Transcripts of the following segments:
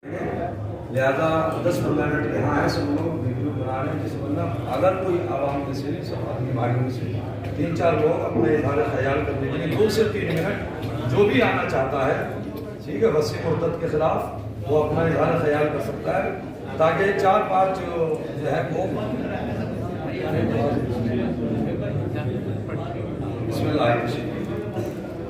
لہذا 10-15 منٹ یہاں ہے، سب لوگ ویڈیو بنا رہے ہیں، جس بندہ اگر کوئی عوام میں سے سب اپنی بھائیوں میں سے 3-4 لوگ اپنے اظہار خیال کرنے کے لیے 2 سے 3 منٹ جو بھی آنا چاہتا ہے، ٹھیک ہے، وسیع مرتد کے خلاف وہ اپنا اظہار خیال کر سکتا ہے، تاکہ 4-5 جو ہے وہ بسم اللہ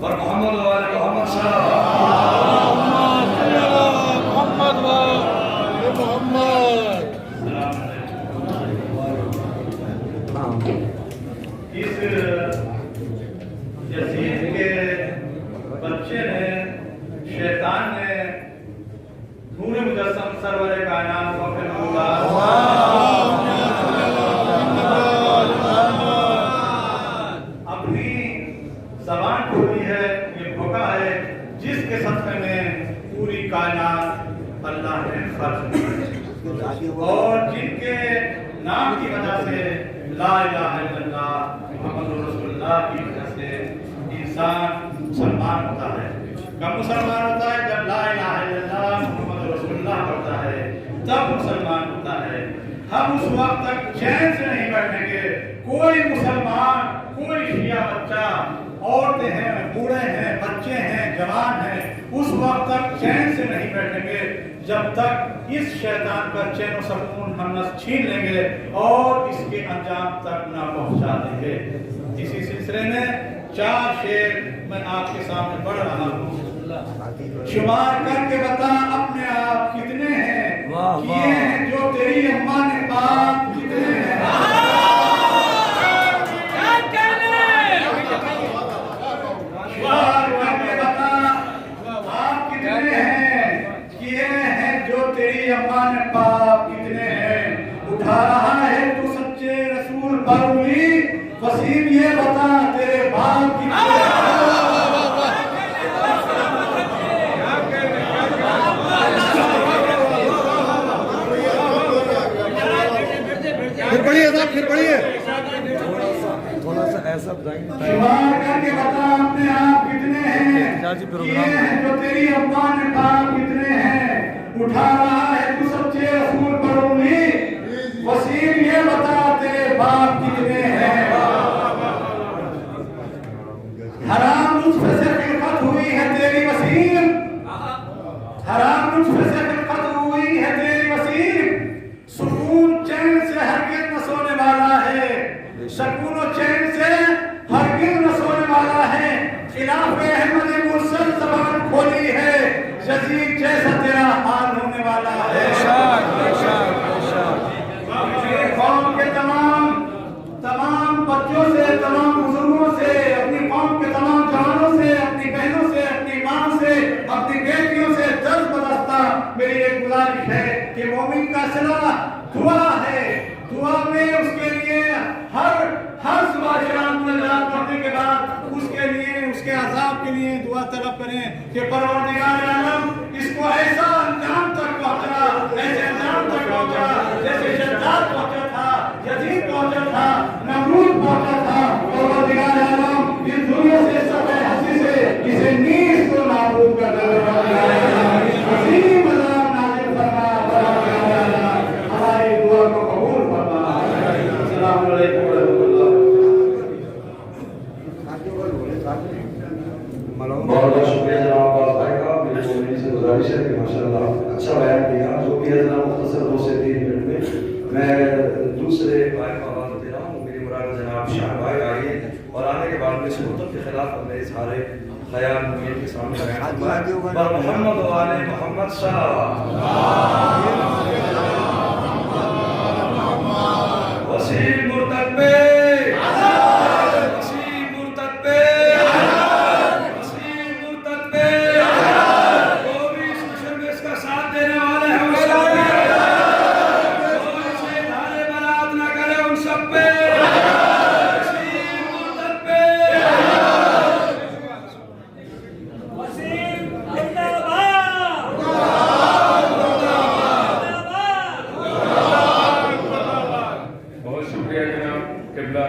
اور محمد وعلی محمد صلی اللہ اس یزید کے بچے نے، شیطان نے نور مجسم سرور کائنات فخر اللہ اپنی زبان کھولی ہے، یہ بھوکا ہے جس کے صدقے میں پوری کائنات اللہ نے خرچ کی، اور جن کے نام کی وجہ سے لا الہ الا اللہ محمد رسول اللہ کی وجہ سے انسان مسلمان ہوتا ہے۔ کب مسلمان ہوتا ہے؟ جب لا الہ الا اللہ محمد رسول اللہ پڑھتا ہے، تب مسلمان ہوتا ہے۔ ہم اس وقت تک چین سے نہیں بیٹھیں گے، کوئی مسلمان، کوئی شیعہ بچہ، عورتیں ہیں، بوڑھے ہیں، بچے ہیں، جوان ہیں، اس وقت تک چین سے نہیں بیٹھیں گے جب تک اس شیطان کا چین و سکون ہم نہ چھین لیں گے اور اس کے انجام تک نہ پہنچا دیں گے۔ اسی سلسلے میں 4 شعر میں آپ کے سامنے پڑھ رہا ہوں۔ شمار کر کے بتا اپنے آپ کتنے ہیں، کیے ہیں جو تیری اماں نے باپ کتنے ہیں۔ شمار کر کے بتا آپ کتنے ہیں، کیے ہیں جو تیری اماں نے باپ کتنے ہیں۔ اٹھا رہا ہے تو سچے رسول پر انگلی، وسیم یہ بتا تیرے باپ کتنے ہیں۔ پھر پڑھیے صاحب، پھر پڑھیے، تھوڑا سا ایسا بتائیں گے شمار کر کے بتا اپنے آپ کتنے ہیں، کیے ہیں جو تیری اماں نے باپ کتنے ہیں۔ اٹھا رہا ہے تو سچے رسول پر انگلی، وسیم یہ بتا تیرے باپ کتنے ہیں۔ حرام نطفے سے خلقت ہوئی ہے تیری وسیم، حرام نطفے سے خلقت ہوئی ہے تیری وسیم۔ سکون چین سے ہرگز نہ سونے والا ہے، سکون و چین سے ہرگز نہ سونے والا ہے۔ خلاف احمد مرسل زبان کھولی ہے، یزید جیسا تیرا حال ہونے والا ہے۔ میرے قوم کے تمام بچوں سے، تمام بزرگوں سے، اپنی قوم کے تمام جوانوں سے، اپنی بہنوں سے، اپنی ماں سے، اپنی بیٹیوں سے دست بدستہ میری ایک گزارش ہے کہ مومن کا صلہ دعا ہے، دعا میں اس کے لیے ہر صبح شام نماز پڑھنے کے بعد اس کے لیے، اس کے عذاب کے لیے دعا طلب کریں کہ پروردگار عالم اس کو ایسا انجام تک پہنچا، ایسے انجام تک پہنچا جیسے شداد پہنچا تھا، یزید پہنچا تھا، نمرود پہنچا تھا۔ پروردگار عالم اس دنیا سے، سب ہستی سے اسے نیز کو نابود کر دے۔ عظیم عذاب نازل فرما، ہماری دعا کو قبول فرما۔ السلام علیکم ورحمۃ اللہ۔ بہت بہت شکریہ جناب عباس بھائی کا۔ میری مومنین سے گزارش ہے کہ ماشاءاللہ اچھا بیان کیا، جو بھی ہے جناب مختصر 2 سے 3 منٹ میں۔ میں دوسرے بھائی کو آواز دے رہا ہوں، میری مراد جناب شاہ بھائی آئیے اور آنے کے بعد میں اس مرتد کے خلاف اپنے اظہار خیال مومنین کے سامنے بیان کریں۔ پر محمد وعلی محمد صلی اللہ وسیم مرتد پہ، وسیم مرتد پہ، وسیم مرتد پہ، جو بھی اس مشن میں اس کا ساتھ دینے والے ہیں وہ سب پہ، جو اسے اظہار برات نہ کرے ان سب پہ، وسیم مرتد پہ، وسیم زندہ باد، بہت شکریہ جناب قبلہ۔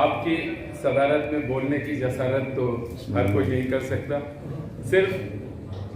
آپ کی صدارت میں بولنے کی جسارت تو ہر کوئی نہیں کر سکتا۔ صرف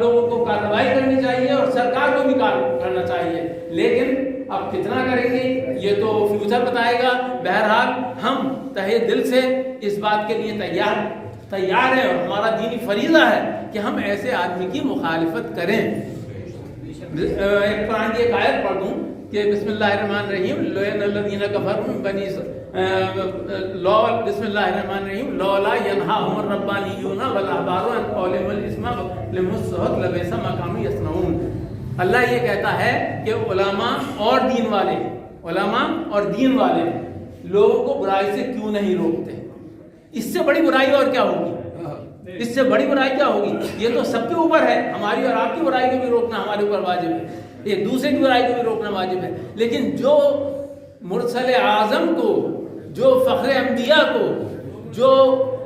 لوگوں کو کارروائی کرنی چاہیے اور سرکار کو بھی کرنا چاہیے، لیکن اب کتنا کریں گے یہ تو فیوچر بتائے گا۔ بہرحال ہم تہہ دل سے اس بات کے لیے تیار ہیں اور ہمارا دینی فریضہ ہے کہ ہم ایسے آدمی کی مخالفت کریں۔ ایک قرآن کی ایک آیت پڑھ دوں کہ بسم اللہ الرحمن الرحیم لعن الذین کفروا من بنی بسم اللہ الرحمن الرحیم لولا ینہاہم الربانیون والاحبار عن قولهم الاسم لهم السحت لبئس ما كانوا يصنعون۔ اللہ یہ کہتا ہے کہ علماء اور دین والے لوگوں کو برائی سے کیوں نہیں روکتے؟ اس سے بڑی برائی اور کیا ہوگی؟ اس سے بڑی برائی کیا ہوگی؟ یہ تو سب کے اوپر ہے، ہماری اور آپ کی برائی کو بھی روکنا ہمارے اوپر واجب ہے، ایک دوسرے کی برائی کو بھی روکنا واجب ہے۔ لیکن جو مرسل اعظم کو، جو فخر انبیاء کو، جو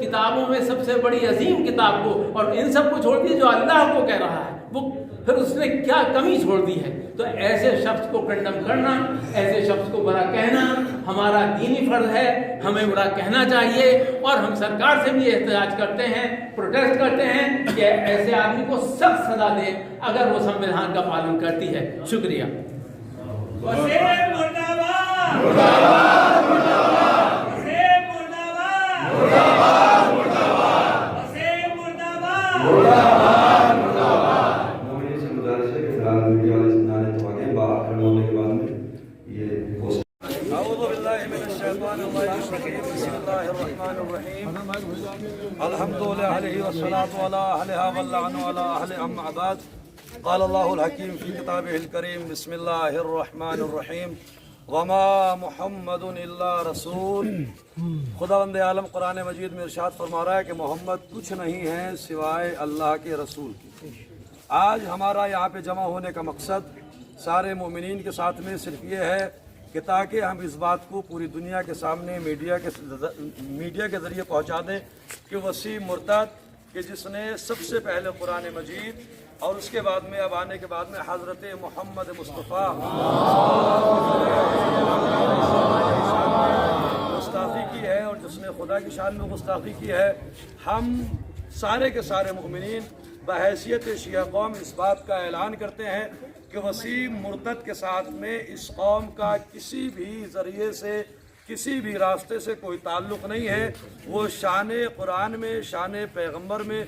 کتابوں میں سب سے بڑی عظیم کتاب کو اور ان سب کو چھوڑ دی جو اللہ کو کہہ رہا ہے، وہ پھر اس نے کیا کمی چھوڑ دی ہے؟ تو ایسے شخص کو کنڈم کرنا، ایسے شخص کو برا کہنا ہمارا دینی فرض ہے، ہمیں برا کہنا چاہیے۔ اور ہم سرکار سے بھی احتجاج کرتے ہیں، پروٹیسٹ کرتے ہیں کہ ایسے آدمی کو سخت سزا دے اگر وہ سنویدھان کا پالن کرتی ہے۔ شکریہ۔ وسیم مرد آباد، وسیم مرد آباد، وسیم مرد آباد۔ مومنین سے گزارش ہے کہ فی الحال میڈیا والے نعرے تو آگے باہر کھڑے ہونے کے بعد میں یہ پوسٹ اعوذ باللہ من الشیطان الرجیم بسم اللہ الرحمن الرحیم الحمد للہ والصلاة علی اہلہا واللعن علی اہل اما بعد قال اللہ الحکیم فی کتابہ الکریم بسم اللہ الرحمن الرحیم وما محمد الا رسول۔ خداوند عالم قرآن مجید میں ارشاد فرما رہا ہے کہ محمد کچھ نہیں ہے سوائے اللہ کے رسول کی۔ آج ہمارا یہاں پہ جمع ہونے کا مقصد سارے مومنین کے ساتھ میں صرف یہ ہے کہ تاکہ ہم اس بات کو پوری دنیا کے سامنے میڈیا کے ذریعے پہنچا دیں کہ وسیم مرتد کہ جس نے سب سے پہلے قرآن مجید اور اس کے بعد میں اب آنے کے بعد میں حضرت محمد مصطفیٰ گستاخی کی ہے اور جس نے خدا کی شان میں گستاخی کی ہے، ہم سارے کے سارے مومنین بحیثیت شیعہ قوم اس بات کا اعلان کرتے ہیں کہ وسیم مرتد کے ساتھ میں اس قوم کا کسی بھی ذریعے سے، کسی بھی راستے سے کوئی تعلق نہیں ہے۔ وہ شان قرآن میں، شان پیغمبر میں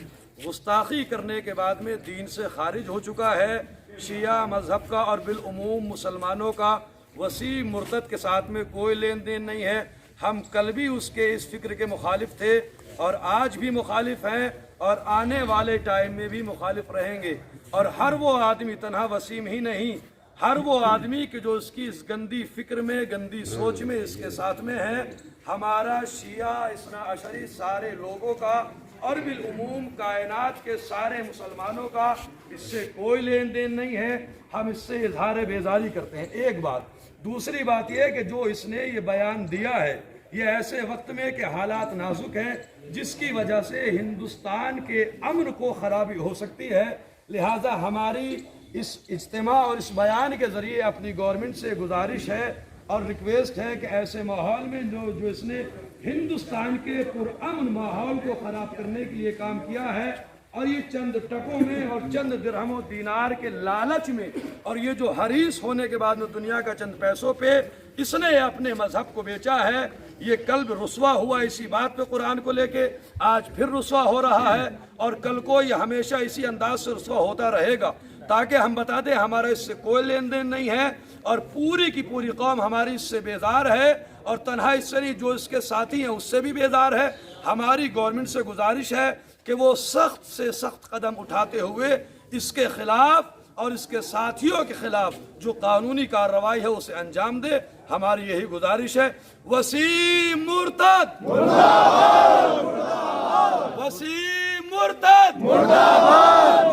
گستاخی کرنے کے بعد میں دین سے خارج ہو چکا ہے۔ شیعہ مذہب کا اور بالعموم مسلمانوں کا وسیم مرتد کے ساتھ میں کوئی لین دین نہیں ہے۔ ہم کل بھی اس کے اس فکر کے مخالف تھے اور آج بھی مخالف ہیں اور آنے والے ٹائم میں بھی مخالف رہیں گے۔ اور ہر وہ آدمی، تنہا وسیم ہی نہیں، ہر وہ آدمی کہ جو اس کی اس گندی فکر میں، گندی سوچ میں اس کے ساتھ میں ہے، ہمارا شیعہ اثنا عشری سارے لوگوں کا اور بالعموم کائنات کے سارے مسلمانوں کا اس سے کوئی لین دین نہیں ہے۔ ہم اس سے اظہار بیزاری کرتے ہیں، ایک بات۔ دوسری بات یہ کہ جو اس نے یہ بیان دیا ہے یہ ایسے وقت میں کہ حالات نازک ہیں جس کی وجہ سے ہندوستان کے امن کو خرابی ہو سکتی ہے، لہٰذا ہماری اس اجتماع اور اس بیان کے ذریعے اپنی گورنمنٹ سے گزارش ہے اور ریکویسٹ ہے کہ ایسے ماحول میں جو اس نے ہندوستان کے پرامن ماحول کو خراب کرنے کے لیے کام کیا ہے اور یہ چند ٹکوں میں اور چند درہم و دینار کے لالچ میں اور یہ جو حریص ہونے کے بعد میں دنیا کا چند پیسوں پہ اس نے اپنے مذہب کو بیچا ہے، یہ قلب رسوا ہوا اسی بات پہ قرآن کو لے کے، آج پھر رسوا ہو رہا ہے اور کل کو یہ ہمیشہ اسی انداز سے رسوا ہوتا رہے گا، تاکہ ہم بتا دیں ہمارا اس سے کوئی لین دین نہیں ہے اور پوری کی پوری قوم ہماری اس سے بیزار ہے اور تنہا اس سے نہیں، جو اس کے ساتھی ہیں اس سے بھی بیزار ہے۔ ہماری گورنمنٹ سے گزارش ہے کہ وہ سخت سے سخت قدم اٹھاتے ہوئے اس کے خلاف اور اس کے ساتھیوں کے خلاف جو قانونی کارروائی ہے اسے انجام دے، ہماری یہی گزارش ہے۔ وسیم مرتد مرد آباد، وسیم مرتد مرد آباد،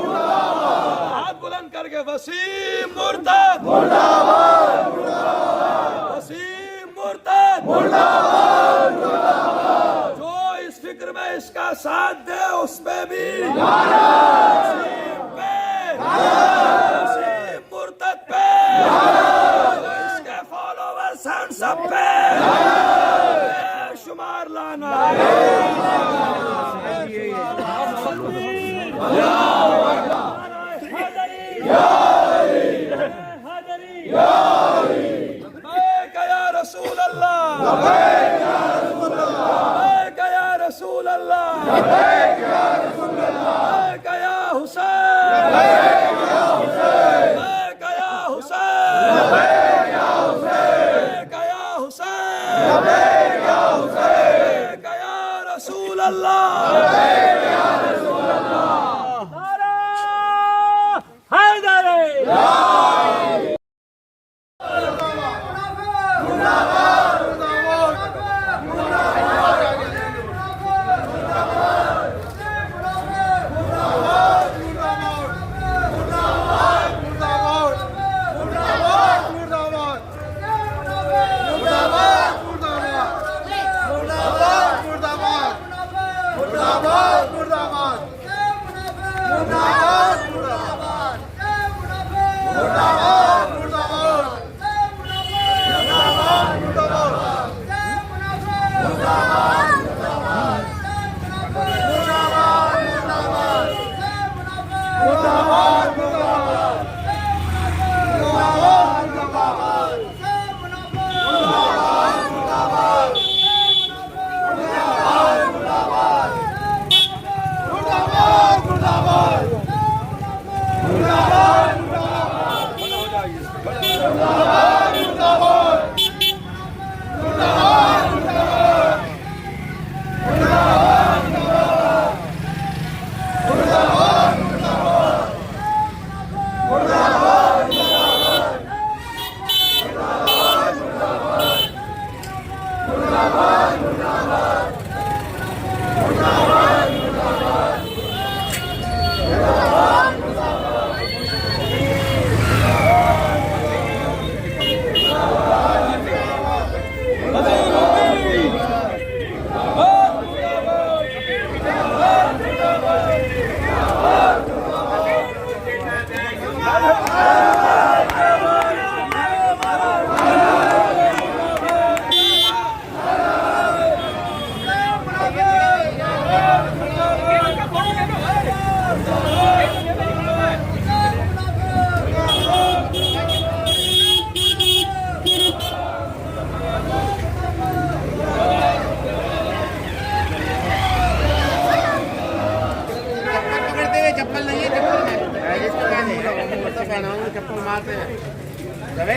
ہاتھ بلند کر کے وسیم مرتد مرد آباد، وسیم مرتد مرد آباد، جو اس فکر میں اس کا ساتھ دے اس پہ بھی وسیم پہ، وسیم مرتد پہ، اس کے فالوورز ہیں سب پہ بے شمار لانا۔ اللہ لبیک یا رسول اللہ لبیک یا حسین لبیک یا حسین لبیک یا حسین لبیک یا رسول اللہ لبیک یا رسول اللہ